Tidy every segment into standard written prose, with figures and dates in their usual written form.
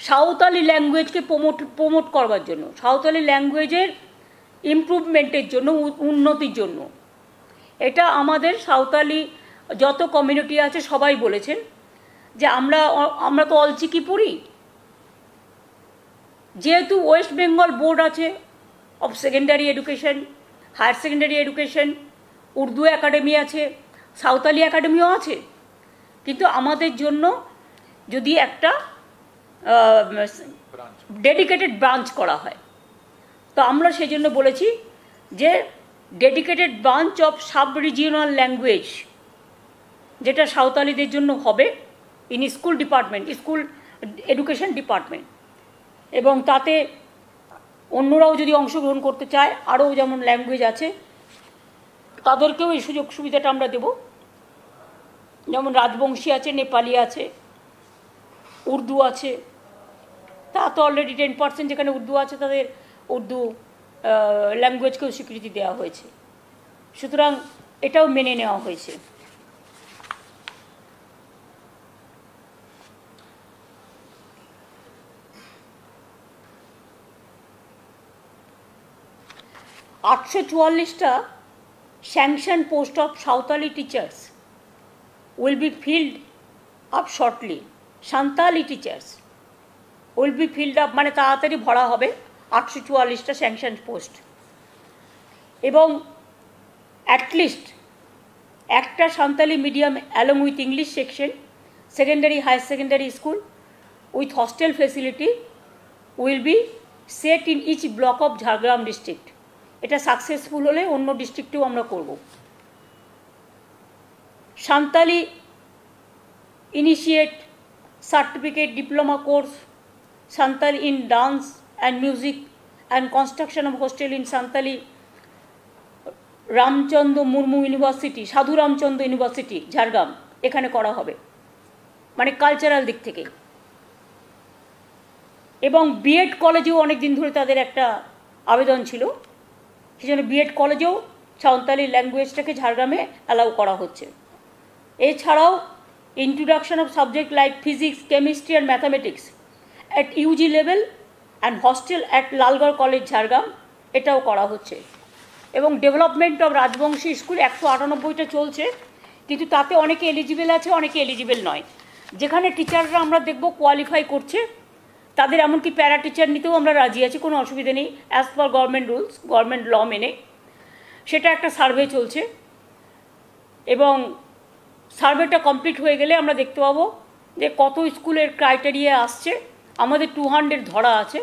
Santali ল্যাঙ্গুয়েজকে promote করবার জন্য, সাঁওতালি ল্যাঙ্গুয়েজের ইমপ্রুভমেন্টের জন্য, উন্নতির জন্য। এটা আমাদের সাঁওতালি যত কমিউনিটি আছে সবাই বলেছেন যে আমরা তো অলচিকি পড়ি, যেহেতু ওয়েস্ট বেঙ্গল বোর্ড আছে of secondary education, higher secondary education, Urdu academy আছে, সাঁওতালি একাডেমিও আছে, কিন্তু আমাদের জন্য যদি একটা ডেডিকেটেড ব্রাঞ্চ করা হয়, তো আমরা সেই জন্য বলেছি যে dedicated branch of sub regional language, যেটা সাঁওতালিদের জন্য হবে in school department, school education department, এবং তাতে অন্যরাও যদি অংশগ্রহণ করতে চায়, আরও যেমন ল্যাঙ্গুয়েজ আছে তাদেরকেও এই সুযোগ সুবিধাটা আমরা দেব। যেমন রাজবংশী আছে, নেপালি আছে, উর্দু আছে, তা তো অলরেডি 10% যেখানে উর্দু আছে তাদের উর্দু ল্যাঙ্গুয়েজকেও স্বীকৃতি দেওয়া হয়েছে, সুতরাং এটাও মেনে নেওয়া হয়েছে। $844 sanction post of Santali teachers will be filled up shortly. Santali teachers will be filled up মানে তাড়াতাড়ি ভরা হবে 844টা স্যাংশন পোস্ট, এবং অ্যাটলিস্ট একটা Santali medium along with English section, secondary higher secondary school with hostel facility will be set in each block of Jhargram district. এটা successful হলে অন্য ডিস্ট্রিক্টেও আমরা করব। Santali initiate certificate diploma course Santali in dance and music and construction of hostel in Santali Ramchandra Murmu university, সাধু Ramchandra university Jhargram, এখানে করা হবে, মানে কালচারাল দিক থেকে। এবং বিএড কলেজেও অনেক দিন ধরে তাদের একটা আবেদন ছিল, সেই জন্য বিএড কলেজেও সাঁওতালি ল্যাঙ্গুয়েজটাকে ঝাড়গ্রামে অ্যালাউ করা হচ্ছে। এছাড়াও introduction of subject like physics, chemistry and mathematics at UG level and hostel at Lalgarh college Jhargram, এটাও করা হচ্ছে। এবং ডেভেলপমেন্ট অফ রাজবংশী স্কুল 198টা চলছে, কিন্তু তাতে অনেকে এলিজিবল আছে, অনেকে এলিজিবল নয়। যেখানে টিচাররা আমরা দেখব কোয়ালিফাই করছে, তাদের এমনকি প্যারা টিচার নিতেও আমরা রাজি আছি, কোনো অসুবিধা নেই, as per government rules, government law মেনে। সেটা একটা সার্ভে চলছে, এবং সার্ভেটা কমপ্লিট হয়ে গেলে আমরা দেখতে পাবো যে কত স্কুলের ক্রাইটেরিয়া আসছে। আমাদের 200 ধরা আছে,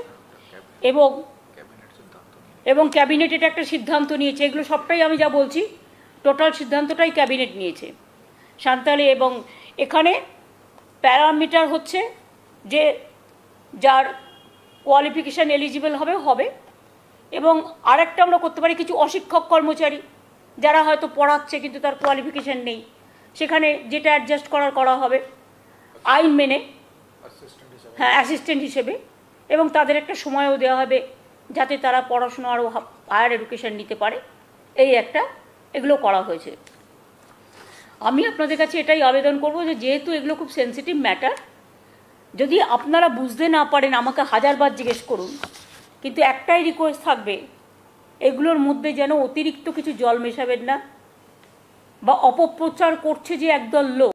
এবং ক্যাবিনেট এটা একটা সিদ্ধান্ত নিয়েছে। এগুলো সবটাই আমি যা বলছি টোটাল সিদ্ধান্তটাই ক্যাবিনেট নিয়েছে সাঁওতালি। এবং এখানে প্যারামিটার হচ্ছে যে যার কোয়ালিফিকেশান এলিজিবল হবে, এবং আরেকটা আমরা করতে পারি কিছু অশিক্ষক কর্মচারী যারা হয়তো পড়াচ্ছে কিন্তু তার কোয়ালিফিকেশান নেই, সেখানে যেটা অ্যাডজাস্ট করা হবে আইন মেনে, হ্যাঁ অ্যাসিস্ট্যান্ট হিসেবে, এবং তাদের একটা সময়ও দেওয়া হবে যাতে তারা পড়াশোনা আরও হায়ার এডুকেশান নিতে পারে। এই একটা এগুলো করা হয়েছে। আমি আপনাদের কাছে এটাই আবেদন করব যে যেহেতু এগুলো খুব সেন্সিটিভ ম্যাটার, যদি আপনারা বুঝতে না পারেন আমাকে 1000বার জিজ্ঞেস করুন, কিন্তু একটাই রিকোয়েস্ট থাকবে, এগুলোর মধ্যে যেন অতিরিক্ত কিছু জল মেশাবেন না, বা অপপ্রচার করছে যে একদল লোক